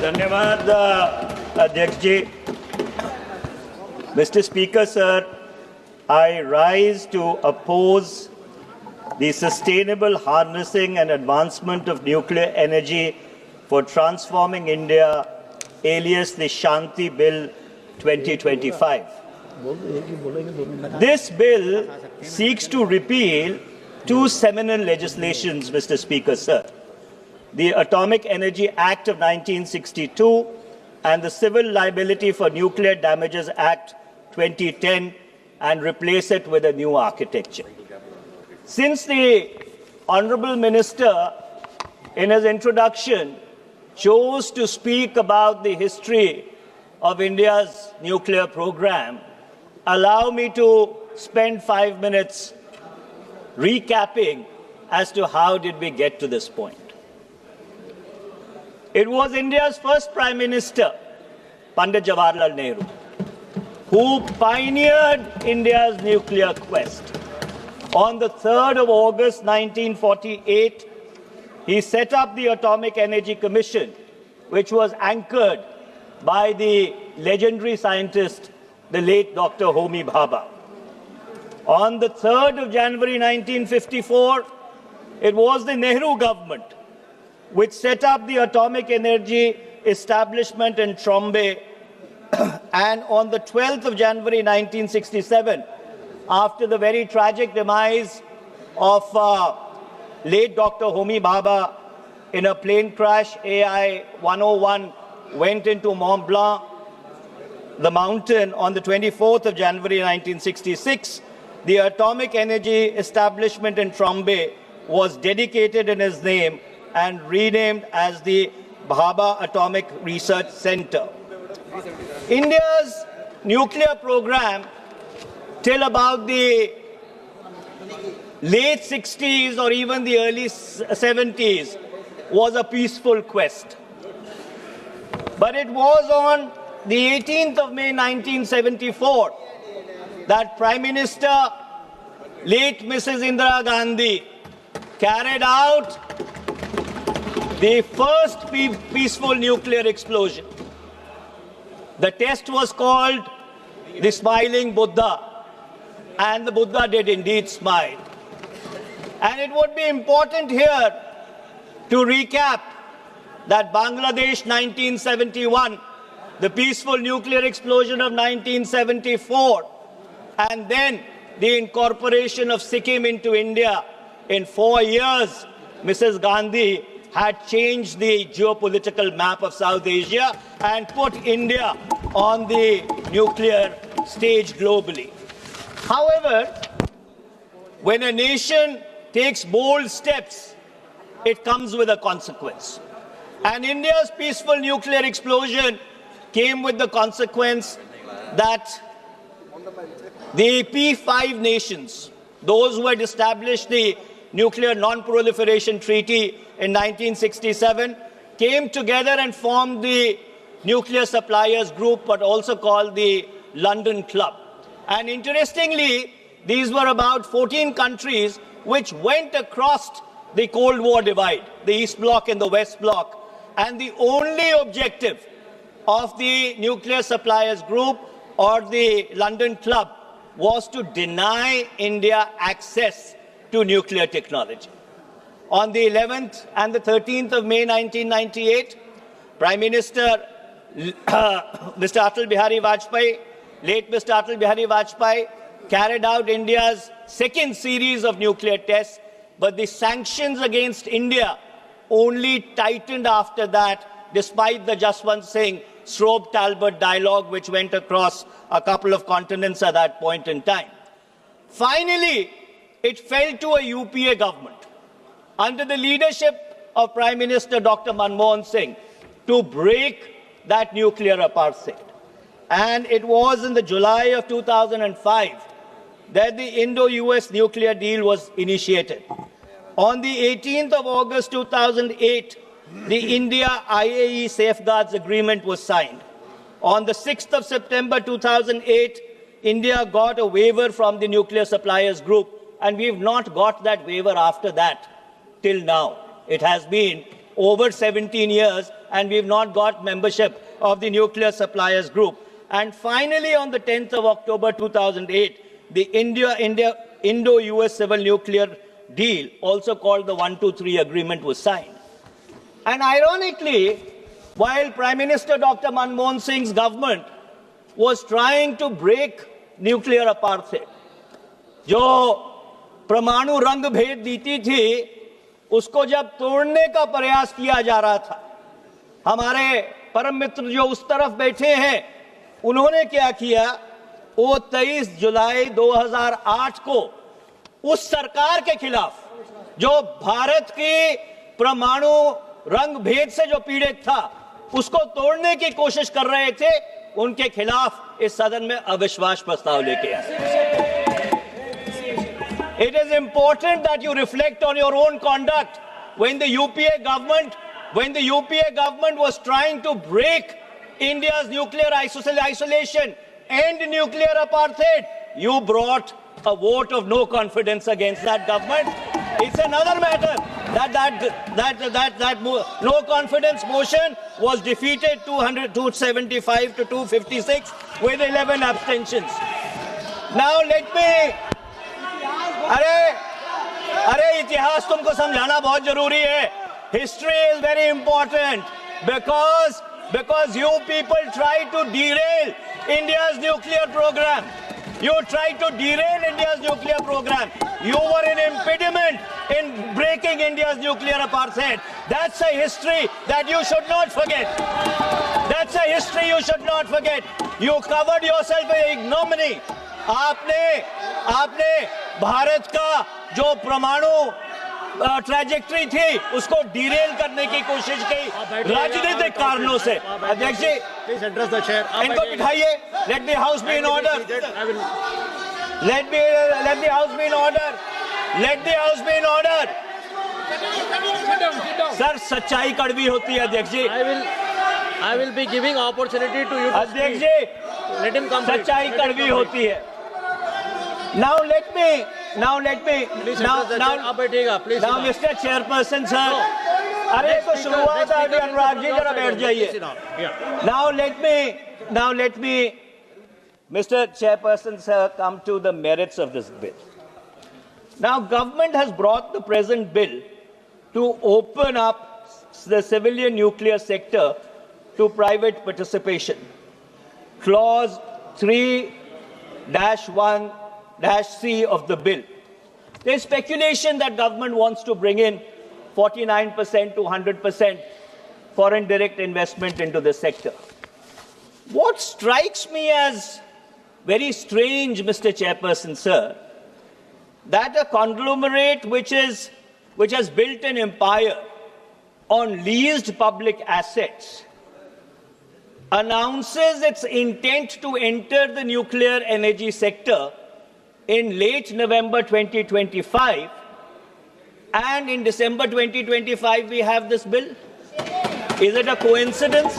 धन्यवाद अध्यक्ष जी. Mr. Speaker, sir, I rise to oppose the sustainable harnessing and advancement of nuclear energy for transforming India, alias the Shanti Bill 2025. This bill seeks to repeal two seminal legislations, Mr. Speaker, sir. The Atomic Energy Act of 1962 and the Civil Liability for Nuclear Damages Act 2010 and replace it with a new architecture. Since the Honourable Minister, in his introduction, chose to speak about the history of India's nuclear program, allow me to spend 5 minutes recapping as to how did we get to this point. It was India's first Prime Minister, Pandit Jawaharlal Nehru, who pioneered India's nuclear quest. On the 3rd of August 1948, he set up the Atomic Energy Commission, which was anchored by the legendary scientist, the late Dr. Homi Bhabha. On the 3rd of January 1954, it was the Nehru government which set up the Atomic Energy Establishment in Trombay. And on the 12th of January 1967, after the very tragic demise of late Dr. Homi Bhabha in a plane crash, AI 101 went into Mont Blanc, the mountain, on the 24th of January 1966. The Atomic Energy Establishment in Trombay was dedicated in his name and renamed as the Bhabha Atomic Research Center. India's nuclear program till about the late 60s or even the early 70s was a peaceful quest. But it was on the 18th of May 1974 that Prime Minister, late Mrs. Indira Gandhi, carried out the first peaceful nuclear explosion. The test was called the Smiling Buddha, and the Buddha did indeed smile. And it would be important here to recap that Bangladesh 1971, the peaceful nuclear explosion of 1974, and then the incorporation of Sikkim into India. In 4 years, Mrs. Gandhi had changed the geopolitical map of South Asia and put India on the nuclear stage globally. However, when a nation takes bold steps, it comes with a consequence. And India's peaceful nuclear explosion came with the consequence that the P5 nations, those who had established the Nuclear Non-Proliferation Treaty in 1967, came together and formed the Nuclear Suppliers Group, but also called the London Club. And interestingly, these were about 14 countries which went across the Cold War divide, the East Bloc and the West Bloc. And the only objective of the Nuclear Suppliers Group or the London Club was to deny India access to nuclear technology. On the 11th and the 13th of May 1998, Prime Minister Mr. Atal Bihari Vajpayee, late Mr. Atal Bihari Vajpayee, carried out India's second series of nuclear tests, but the sanctions against India only tightened after that, despite the Jaswant Singh Strobe Talbot dialogue, which went across a couple of continents at that point in time. Finally, it fell to a UPA government under the leadership of Prime Minister Dr. Manmohan Singh to break that nuclear apartheid. And it was in the July of 2005 that the Indo-US nuclear deal was initiated. On the 18th of August 2008, the India-IAE Safeguards Agreement was signed. On the 6th of September 2008, India got a waiver from the Nuclear Suppliers Group, and we've not got that waiver after that till now. It has been over 17 years and we've not got membership of the nuclear suppliers group. And finally, on the 10th of October 2008, the Indo-US civil nuclear deal, also called the 123 agreement, was signed. And ironically, while Prime Minister Dr. Manmohan Singh's government was trying to break nuclear apartheid, जो परमाणु रंग भेद नीति थी, उसको जब तोड़ने का प्रयास किया जा रहा था, हमारे परम मित्र जो उस तरफ बैठे हैं, उन्होंने क्या किया? वो 23 जुलाई 2008 को उस सरकार के खिलाफ, जो भारत की परमाणु रंग भेद से जो पीड़ित था, उसको तोड़ने की कोशिश कर रहे थे, उनके खिलाफ इस सदन में अविश्वास प्रस्ताव लेके आए। It is important that you reflect on your own conduct. When the UPA government was trying to break India's nuclear isolation and nuclear apartheid, you brought a vote of no confidence against that government. It's another matter that no confidence motion was defeated 275 to 256 with 11 abstentions. Now let me... अरे इतिहास तुमको समझाना बहुत जरूरी है. History is very important because you people try to derail India's nuclear program. You tried to derail India's nuclear program. You were an impediment in breaking India's nuclear apartheid. That's a history that you should not forget. That's a history you should not forget. You covered yourself with ignominy. आपने भारत का जो परमाणु trajectory थी उसको Daryl करने की कोशिश की राजनीतिक कारणों से. अध्यक्ष ji, please address the chair. इनको बिठाइए. Let the house be in order. Let the house be in order. Let the house be in order. Sir, सच्चाई कड़वी होती है अध्यक्ष जी. I will be giving opportunity to you. अध्यक्ष जी, let him come. सच्चाई कड़वी होती है. Now let me. Now, Mr. Chairperson, sir. अरे तो शुरुआत है, अनुराग जी जरा बैठ जाइए. Now let me, Mr. Chairperson, sir, come to the merits of this bill. Now, government has brought the present bill to open up the civilian nuclear sector to private participation. Clause 3-1-C of the bill. There is speculation that government wants to bring in 49% to 100% foreign direct investment into the sector. What strikes me as very strange, Mr. Chairperson, sir, that a conglomerate which has built an empire on leased public assets announces its intent to enter the nuclear energy sector in late November 2025, and in December 2025 we have this bill. Is it a coincidence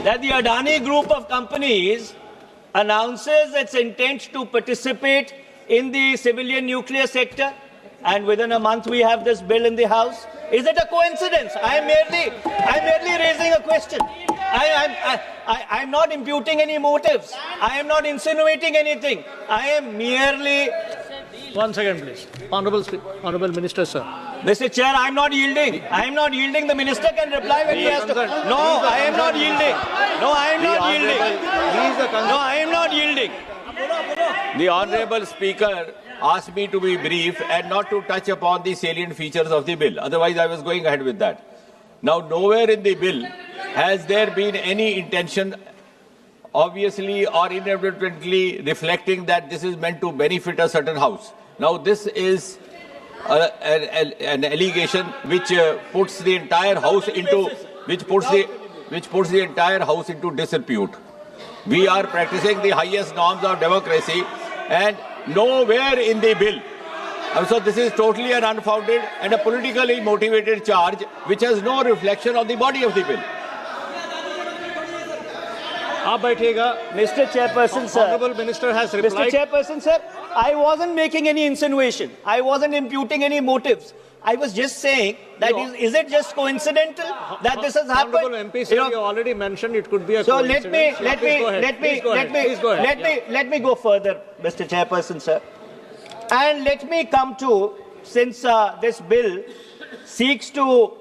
that the Adani group of companies announces its intent to participate in the civilian nuclear sector, and within a month we have this bill in the House? Is it a coincidence? I'm merely raising a question. I'm not imputing any motives. I am not insinuating anything. I am merely... 1 second, please. Honorable Minister, sir. Mr. Chair, I'm not yielding. I am not yielding. The Minister can reply when he has to. No, I am not yielding. No, I am not yielding. No, I am not yielding. The Honorable Speaker asked me to be brief and not to touch upon the salient features of the bill. Otherwise, I was going ahead with that. Now, nowhere in the bill has there been any intention, obviously or inadvertently, reflecting that this is meant to benefit a certain house. Now, this is an allegation which puts the entire house into disrepute. We are practicing the highest norms of democracy, and nowhere in the bill. So this is totally an unfounded and a politically motivated charge which has no reflection on the body of the bill. आप बैठिएगा. Mr. Chairperson, sir. Honorable Minister has replied. Mr. Chairperson, sir. I wasn't making any insinuation. I wasn't imputing any motives. I was just saying that is it just coincidental that this has happened? Honorable MP, sir, you already mentioned it could be a coincidence. So let me go further, Mr. Chairperson, sir. And let me come to, since this bill seeks to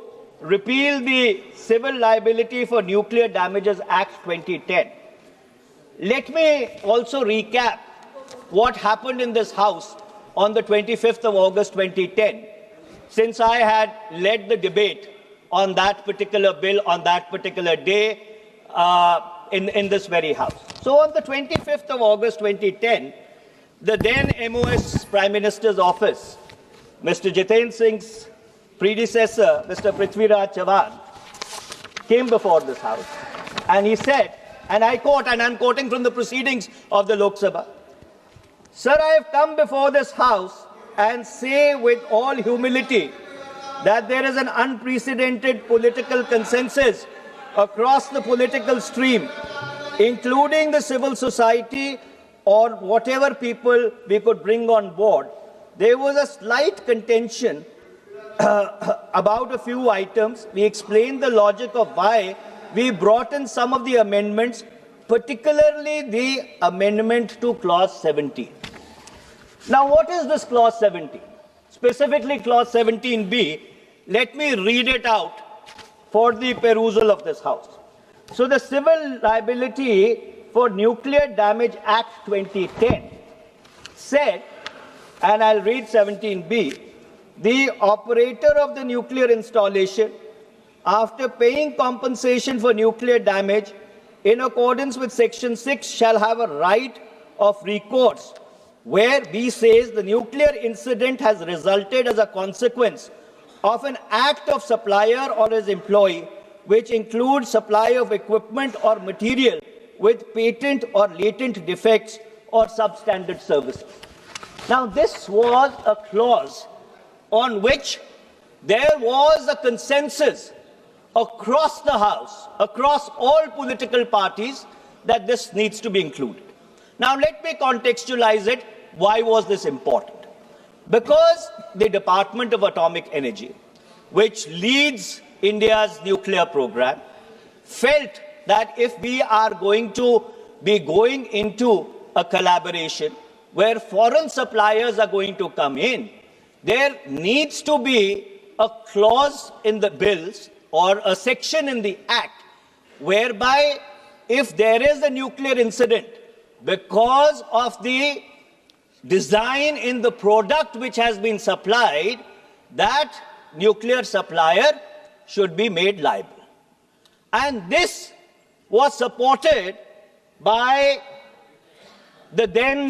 repeal the Civil Liability for Nuclear Damages Act 2010, let me also recap what happened in this House on the 25th of August 2010, since I had led the debate on that particular bill on that particular day in this very House. So on the 25th of August 2010, the then MOS Prime Minister's office, Mr. Jiten Singh's predecessor, Mr. Prithviraj Chavan, came before this House and he said, and I quote, and I'm quoting from the proceedings of the Lok Sabha, "Sir, I have come before this House and say with all humility that there is an unprecedented political consensus across the political stream, including the civil society or whatever people we could bring on board. There was a slight contention about a few items. We explained the logic of why we brought in some of the amendments, particularly the amendment to Clause 17. Now, what is this Clause 17? Specifically, Clause 17B. Let me read it out for the perusal of this House. So, the Civil Liability for Nuclear Damage Act 2010 said, and I'll read 17B, the operator of the nuclear installation, after paying compensation for nuclear damage in accordance with Section 6, shall have a right of recourse where B says the nuclear incident has resulted as a consequence of an act of supplier or his employee, which includes supply of equipment or material with patent or latent defects or substandard services. Now, this was a clause on which there was a consensus across the House, across all political parties, that this needs to be included. Now, let me contextualize it. Why was this important? Because the Department of Atomic Energy, which leads India's nuclear program, felt that if we are going to be going into a collaboration where foreign suppliers are going to come in, there needs to be a clause in the bills or a section in the Act whereby if there is a nuclear incident because of the design in the product which has been supplied, that nuclear supplier should be made liable. And this was supported by the then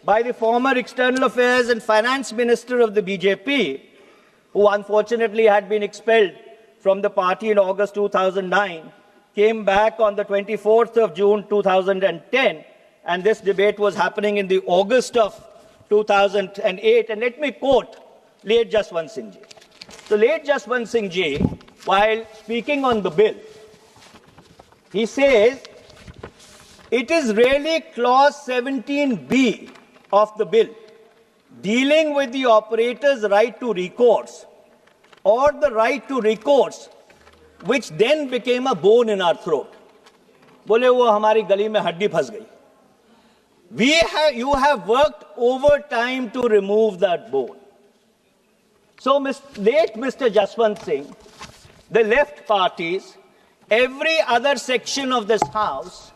by the former External Affairs and Finance Minister of the BJP, who unfortunately had been expelled from the party in August 2009, came back on the 24th of June 2010, and this debate was happening in the August of 2008. And let me quote late Jaswant Singh Ji. So late Jaswant Singh Ji, while speaking on the bill, he says, it is really Clause 17B of the bill dealing with the operator's right to recourse or the right to recourse, which then became a bone in our throat. बोले वो हमारी गली में हड्डी फंस गई. You have worked overtime to remove that bone. So late Mr. Jaswant Singh, the left parties, every other section of this House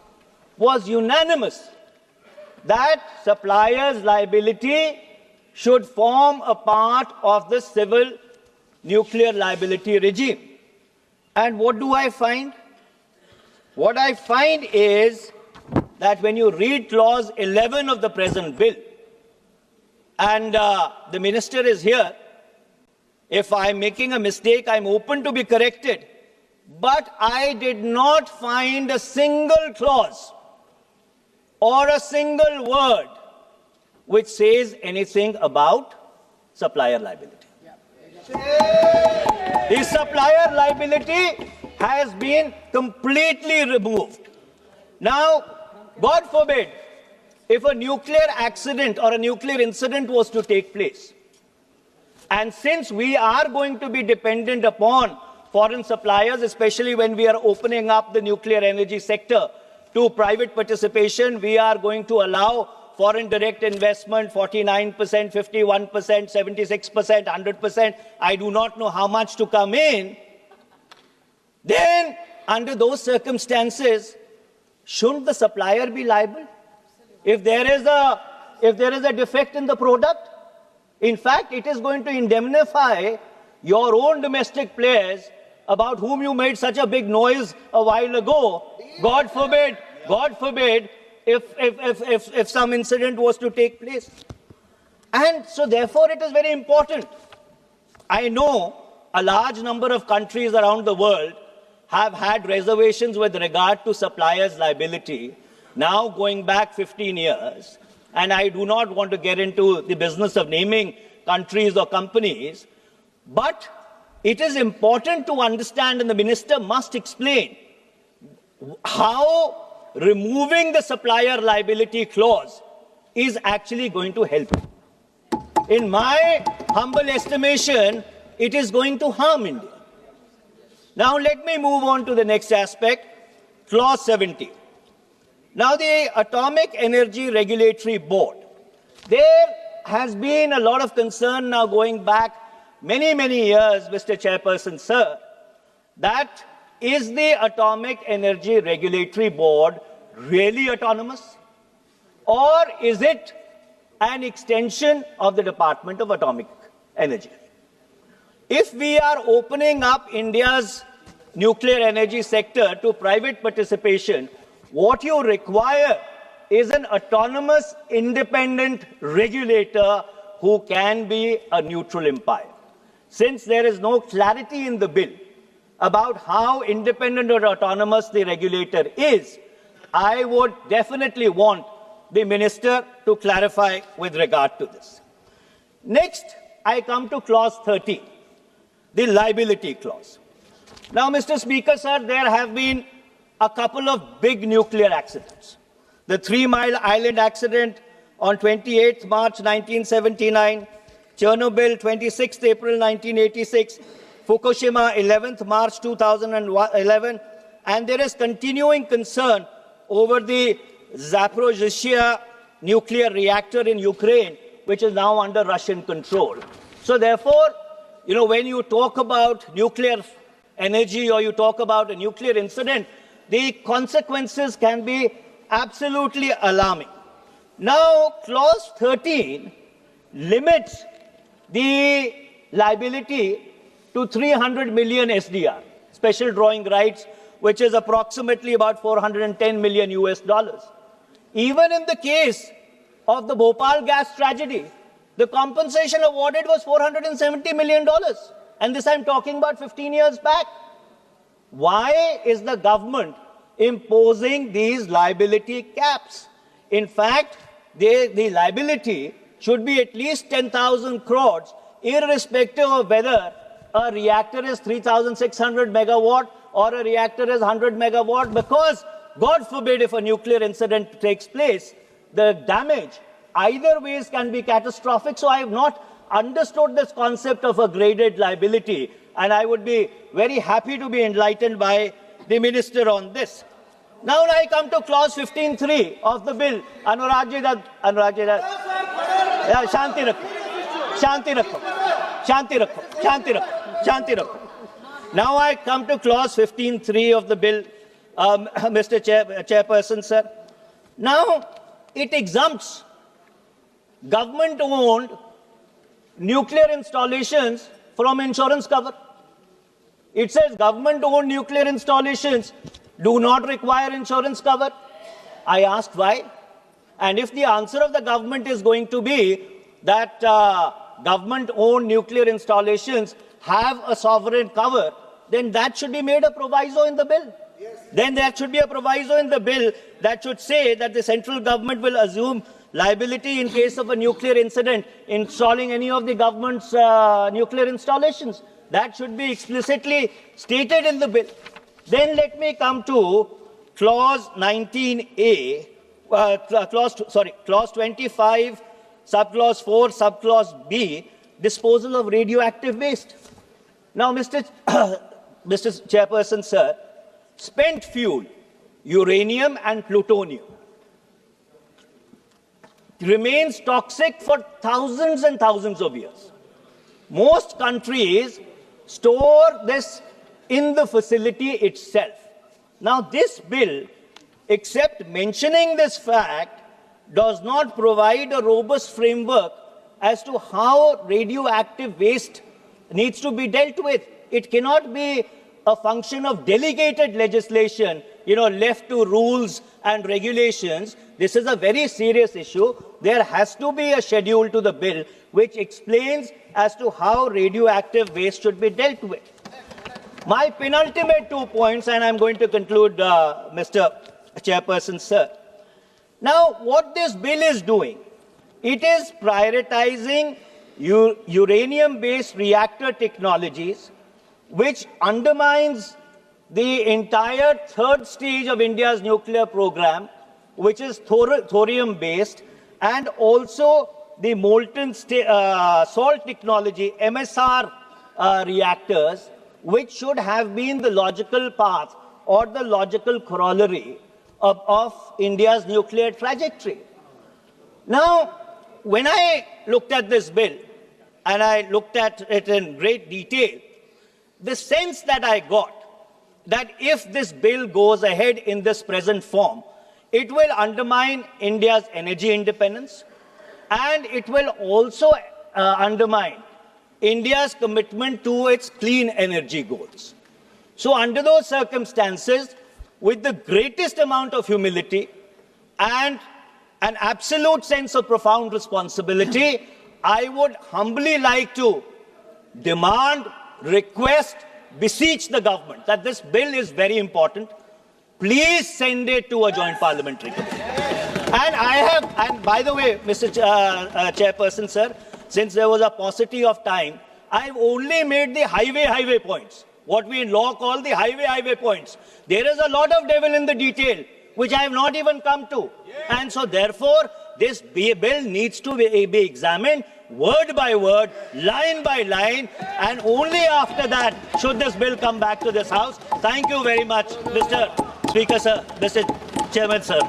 was unanimous that suppliers' liability should form a part of the civil nuclear liability regime. And what do I find? What I find is that when you read Clause 11 of the present bill, and the minister is here, if I'm making a mistake, I'm open to be corrected. But I did not find a single clause or a single word which says anything about supplier liability. The supplier liability has been completely removed. Now, God forbid, if a nuclear accident or a nuclear incident was to take place, and since we are going to be dependent upon foreign suppliers, especially when we are opening up the nuclear energy sector to private participation, we are going to allow foreign direct investment, 49%, 51%, 76%, 100%. I do not know how much to come in. Then, under those circumstances, shouldn't the supplier be liable? If there is a defect in the product, in fact, it is going to indemnify your own domestic players about whom you made such a big noise a while ago. God forbid, if some incident was to take place. And so therefore it is very important. I know a large number of countries around the world have had reservations with regard to suppliers' liability, now going back 15 years. And I do not want to get into the business of naming countries or companies, but it is important to understand, and the minister must explain, how removing the supplier liability clause is actually going to help. In my humble estimation, it is going to harm India. Now let me move on to the next aspect, clause 70. Now the Atomic Energy Regulatory Board. There has been a lot of concern now going back many, many years, Mr. Chairperson, sir, that is the Atomic Energy Regulatory Board really autonomous? Or is it an extension of the Department of Atomic Energy? If we are opening up India's nuclear energy sector to private participation, what you require is an autonomous, independent regulator who can be a neutral umpire. Since there is no clarity in the bill about how independent or autonomous the regulator is, I would definitely want the minister to clarify with regard to this. Next, I come to clause 13, the liability clause. Now, Mr. Speaker, sir, there have been a couple of big nuclear accidents. The 3 Mile Island accident on 28th March 1979, Chernobyl 26th April 1986, Fukushima 11th March 2011, and there is continuing concern over the Zaporizhzhia nuclear reactor in Ukraine, which is now under Russian control. So therefore, when you talk about nuclear energy or you talk about a nuclear incident, the consequences can be absolutely alarming. Now, clause 13 limits the liability to 300 million SDR, special drawing rights, which is approximately about 410 million US dollars. Even in the case of the Bhopal gas tragedy, the compensation awarded was $470 million. And this I'm talking about 15 years back. Why is the government imposing these liability caps? In fact, the liability should be at least 10,000 crores, irrespective of whether a reactor is 3,600 megawatt or a reactor is 100 megawatt, because God forbid if a nuclear incident takes place, the damage either ways can be catastrophic. So I have not understood this concept of a graded liability, and I would be very happy to be enlightened by the minister on this. Now I come to clause 15.3 of the bill. Shanti Rakho. Now I come to clause 15.3 of the bill, Mr. Chairperson, sir. Now it exempts government-owned nuclear installations from insurance cover. It says government-owned nuclear installations do not require insurance cover. I asked why. And if the answer of the government is going to be that government-owned nuclear installations have a sovereign cover, then that should be made a proviso in the bill. Yes. Then there should be a proviso in the bill that should say that the central government will assume liability in case of a nuclear incident installing any of the government's nuclear installations. That should be explicitly stated in the bill. Then let me come to clause 19A, clause 25, subclause 4, subclause B, disposal of radioactive waste. Now, Mr. Chairperson, sir, spent fuel, uranium and plutonium remains toxic for thousands and thousands of years. Most countries store this in the facility itself. Now, this bill, except mentioning this fact, does not provide a robust framework as to how radioactive waste needs to be dealt with. It cannot be a function of delegated legislation, left to rules and regulations. This is a very serious issue. There has to be a schedule to the bill which explains as to how radioactive waste should be dealt with. My penultimate 2 points, and I'm going to conclude, Mr. Chairperson, sir. Now, what this bill is doing, it is prioritizing uranium-based reactor technologies, which undermines the entire third stage of India's nuclear program, which is thorium-based, and also the molten salt technology, MSR reactors, which should have been the logical path or the logical corollary of India's nuclear trajectory. Now, when I looked at this bill, and I looked at it in great detail, the sense that I got that if this bill goes ahead in this present form, it will undermine India's energy independence, and it will also undermine India's commitment to its clean energy goals. So under those circumstances, with the greatest amount of humility and an absolute sense of profound responsibility, I would humbly like to demand, request, beseech the government that this bill is very important. Please send it to a joint parliamentary committee. And by the way, Mr. Chairperson, sir, since there was a paucity of time, I've only made the highway points, what we in law call the highway points. There is a lot of devil in the detail, which I have not even come to. And so therefore, this bill needs to be examined word by word, line by line, and only after that should this bill come back to this House. Thank you very much, Mr. Speaker, sir, Mr. Chairman, sir.